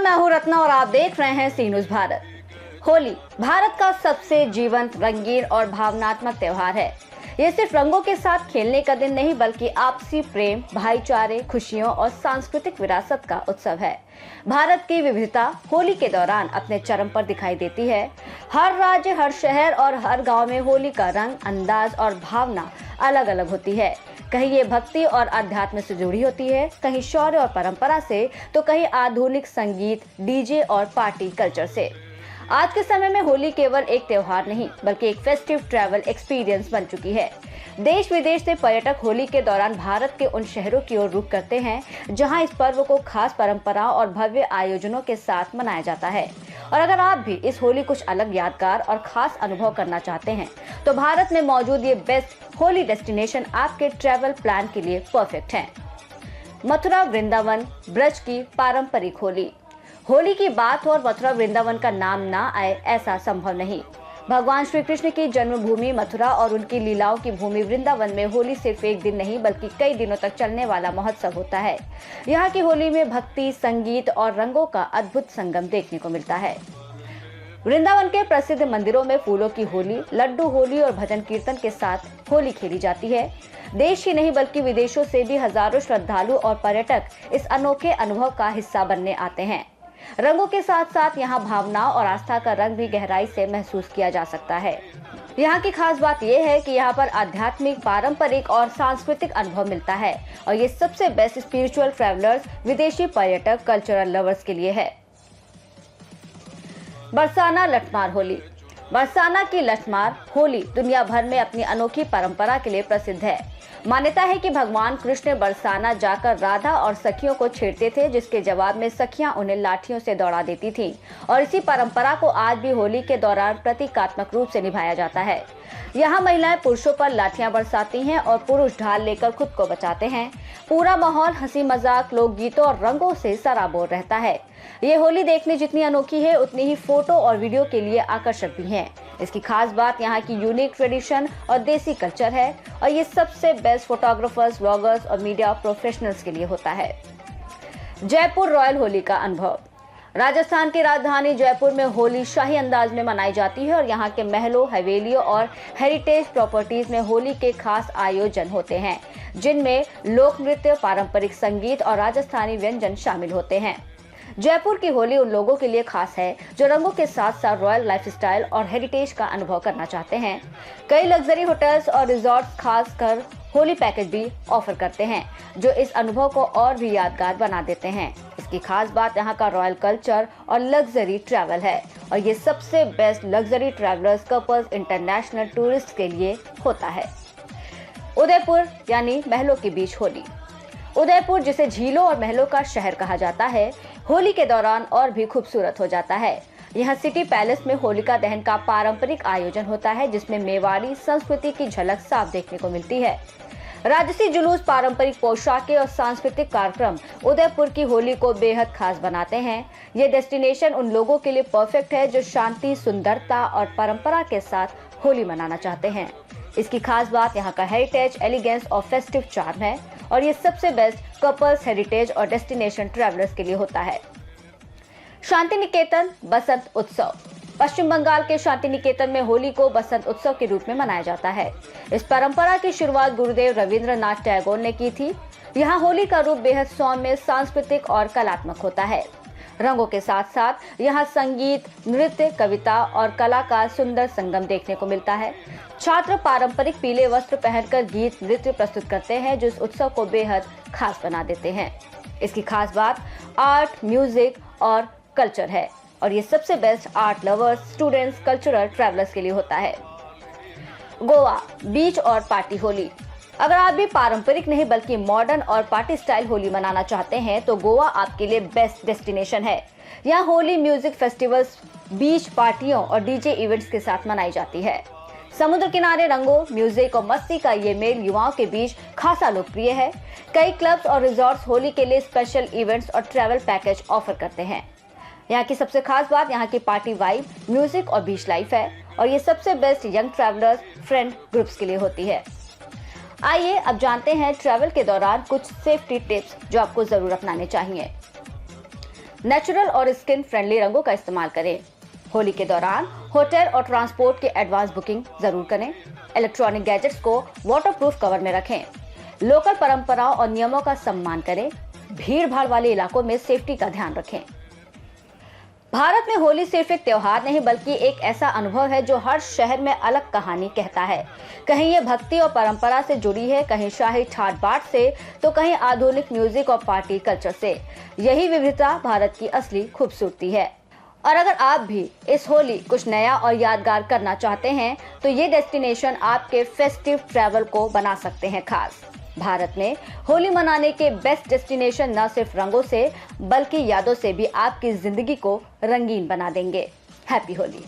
मैं हूं रत्ना और आप देख रहे हैं सी न्यूज़ भारत। होली भारत का सबसे जीवंत, रंगीन और भावनात्मक त्योहार है। ये सिर्फ रंगों के साथ खेलने का दिन नहीं बल्कि आपसी प्रेम, भाईचारे, खुशियों और सांस्कृतिक विरासत का उत्सव है। भारत की विविधता होली के दौरान अपने चरम पर दिखाई देती है। हर राज्य, हर शहर और हर गांव में होली का रंग, अंदाज और भावना अलग अलग होती है। कहीं ये भक्ति और अध्यात्म से जुड़ी होती है, कहीं शौर्य और परंपरा से, तो कहीं आधुनिक संगीत, डीजे और पार्टी कल्चर से। आज के समय में होली केवल एक त्योहार नहीं बल्कि एक फेस्टिव ट्रैवल एक्सपीरियंस बन चुकी है। देश विदेश से पर्यटक होली के दौरान भारत के उन शहरों की ओर रुख करते हैं जहां इस पर्व को खास परंपराओं और भव्य आयोजनों के साथ मनाया जाता है। और अगर आप भी इस होली कुछ अलग, यादगार और खास अनुभव करना चाहते हैं तो भारत में मौजूद ये बेस्ट होली डेस्टिनेशन आपके ट्रैवल प्लान के लिए परफेक्ट है। मथुरा वृंदावन ब्रज की पारंपरिक होली। होली की बात हो और मथुरा वृंदावन का नाम ना आए, ऐसा संभव नहीं। भगवान श्री कृष्ण की जन्मभूमि मथुरा और उनकी लीलाओं की भूमि वृंदावन में होली सिर्फ एक दिन नहीं बल्कि कई दिनों तक चलने वाला महोत्सव होता है। यहाँ की होली में भक्ति, संगीत और रंगों का अद्भुत संगम देखने को मिलता है। वृंदावन के प्रसिद्ध मंदिरों में फूलों की होली, लड्डू होली और भजन कीर्तन के साथ होली खेली जाती है। देश ही नहीं बल्कि विदेशों से भी हजारों श्रद्धालु और पर्यटक इस अनोखे अनुभव का हिस्सा बनने आते हैं। रंगों के साथ साथ यहाँ भावना और आस्था का रंग भी गहराई से महसूस किया जा सकता है। यहाँ की खास बात यह है कि यहाँ पर आध्यात्मिक, पारंपरिक और सांस्कृतिक अनुभव मिलता है और ये सबसे बेस्ट स्पिरिचुअल ट्रैवलर्स, विदेशी पर्यटक, कल्चरल लवर्स के लिए है। बरसाना लठमार होली। बरसाना की लठमार होली दुनिया भर में अपनी अनोखी परंपरा के लिए प्रसिद्ध है। मान्यता है कि भगवान कृष्ण बरसाना जाकर राधा और सखियों को छेड़ते थे, जिसके जवाब में सखियां उन्हें लाठियों से दौड़ा देती थीं। और इसी परंपरा को आज भी होली के दौरान प्रतीकात्मक रूप से निभाया जाता है। यहाँ महिलाएं पुरुषों पर लाठियां बरसाती हैं और पुरुष ढाल लेकर खुद को बचाते हैं। पूरा माहौल हंसी मजाक, लोकगीतों और रंगों से सराबोर रहता है। ये होली देखने जितनी अनोखी है उतनी ही फोटो और वीडियो के लिए आकर्षक भी है। इसकी खास बात यहाँ की यूनिक ट्रेडिशन और देसी कल्चर है और ये सबसे बेस्ट फोटोग्राफर्स, व्लॉगर्स और मीडिया प्रोफेशनल्स के लिए होता है। जयपुर रॉयल होली का अनुभव। राजस्थान की राजधानी जयपुर में होली शाही अंदाज में मनाई जाती है और यहाँ के महलों, हवेलियों और हेरिटेज प्रॉपर्टीज में होली के खास आयोजन होते हैं, जिनमें लोक नृत्य, पारंपरिक संगीत और राजस्थानी व्यंजन शामिल होते हैं। जयपुर की होली उन लोगों के लिए खास है जो रंगों के साथ साथ रॉयल लाइफस्टाइल और हेरिटेज का अनुभव करना चाहते हैं। कई लग्जरी होटल्स और रिजॉर्ट्स खास कर होली पैकेज भी ऑफर करते हैं जो इस अनुभव को और भी यादगार बना देते हैं। इसकी खास बात यहाँ का रॉयल कल्चर और लग्जरी ट्रैवल है और ये सबसे best luxury travellers, couples, international tourist के लिए होता है। उदयपुर यानी महलों के बीच होली। उदयपुर, जिसे झीलों और महलों का शहर कहा जाता है, होली के दौरान और भी खूबसूरत हो जाता है। यहाँ सिटी पैलेस में होलिका दहन का पारंपरिक आयोजन होता है जिसमें मेवाड़ी संस्कृति की झलक साफ देखने को मिलती है। राजसी जुलूस, पारंपरिक पोशाकें और सांस्कृतिक कार्यक्रम उदयपुर की होली को बेहद खास बनाते हैं। ये डेस्टिनेशन उन लोगों के लिए परफेक्ट है जो शांति, सुंदरता और परंपरा के साथ होली मनाना चाहते हैं। इसकी खास बात यहाँ का हेरिटेज, एलिगेंस और फेस्टिव चार्म है और ये सबसे बेस्ट कपल्स, हेरिटेज और डेस्टिनेशन ट्रैवलर्स के लिए होता है। शांति निकेतन बसंत उत्सव। पश्चिम बंगाल के शांति निकेतन में होली को बसंत उत्सव के रूप में मनाया जाता है। इस परंपरा की शुरुआत गुरुदेव रविंद्रनाथ टैगोर ने की थी। यहाँ होली का रूप बेहद सौम्य, सांस्कृतिक और कलात्मक होता है। रंगों के साथ साथ यहाँ संगीत, नृत्य, कविता और कला का सुंदर संगम देखने को मिलता है। छात्र पारंपरिक पीले वस्त्र पहनकर गीत, नृत्य प्रस्तुत करते हैं जो इस उत्सव को बेहद खास बना देते हैं। इसकी खास बात आर्ट, म्यूजिक और कल्चर है और ये सबसे best art lovers, students, cultural travellers के लिए होता है। गोवा बीच और पार्टी होली। अगर आप भी पारंपरिक नहीं बल्कि मॉडर्न और पार्टी स्टाइल होली मनाना चाहते हैं तो गोवा आपके लिए बेस्ट डेस्टिनेशन है। यहाँ होली म्यूजिक फेस्टिवल्स, बीच पार्टियों और डीजे इवेंट्स के साथ मनाई जाती है। समुद्र किनारे रंगों, म्यूजिक और मस्ती का ये मेल युवाओं के बीच खासा लोकप्रिय है। कई क्लब्स और रिजॉर्ट्स होली के लिए स्पेशल इवेंट्स और ट्रैवल पैकेज ऑफर करते हैं। यहाँ की सबसे खास बात यहाँ की पार्टी वाइब, म्यूजिक और बीच लाइफ है और ये सबसे best young travellers, friend groups के लिए होती है। आइए अब जानते हैं ट्रैवल के दौरान कुछ सेफ्टी टिप्स जो आपको जरूर अपनाने चाहिए। नेचुरल और स्किन फ्रेंडली रंगों का इस्तेमाल करें। होली के दौरान होटल और ट्रांसपोर्ट की एडवांस बुकिंग जरूर करें। इलेक्ट्रॉनिक गैजेट्स को वाटरप्रूफ कवर में रखें। लोकल परंपराओं और नियमों का सम्मान करें। भीड़ भाड़ वाले इलाकों में सेफ्टी का ध्यान रखें। भारत में होली सिर्फ एक त्योहार नहीं बल्कि एक ऐसा अनुभव है जो हर शहर में अलग कहानी कहता है। कहीं ये भक्ति और परंपरा से जुड़ी है, कहीं शाही ठाट बाट से, तो कहीं आधुनिक म्यूजिक और पार्टी कल्चर से। यही विविधता भारत की असली खूबसूरती है। और अगर आप भी इस होली कुछ नया और यादगार करना चाहते हैं तो ये डेस्टिनेशन आपके फेस्टिव ट्रैवल को बना सकते हैं खास। भारत में होली मनाने के बेस्ट डेस्टिनेशन न सिर्फ रंगों से बल्कि यादों से भी आपकी जिंदगी को रंगीन बना देंगे। हैप्पी होली।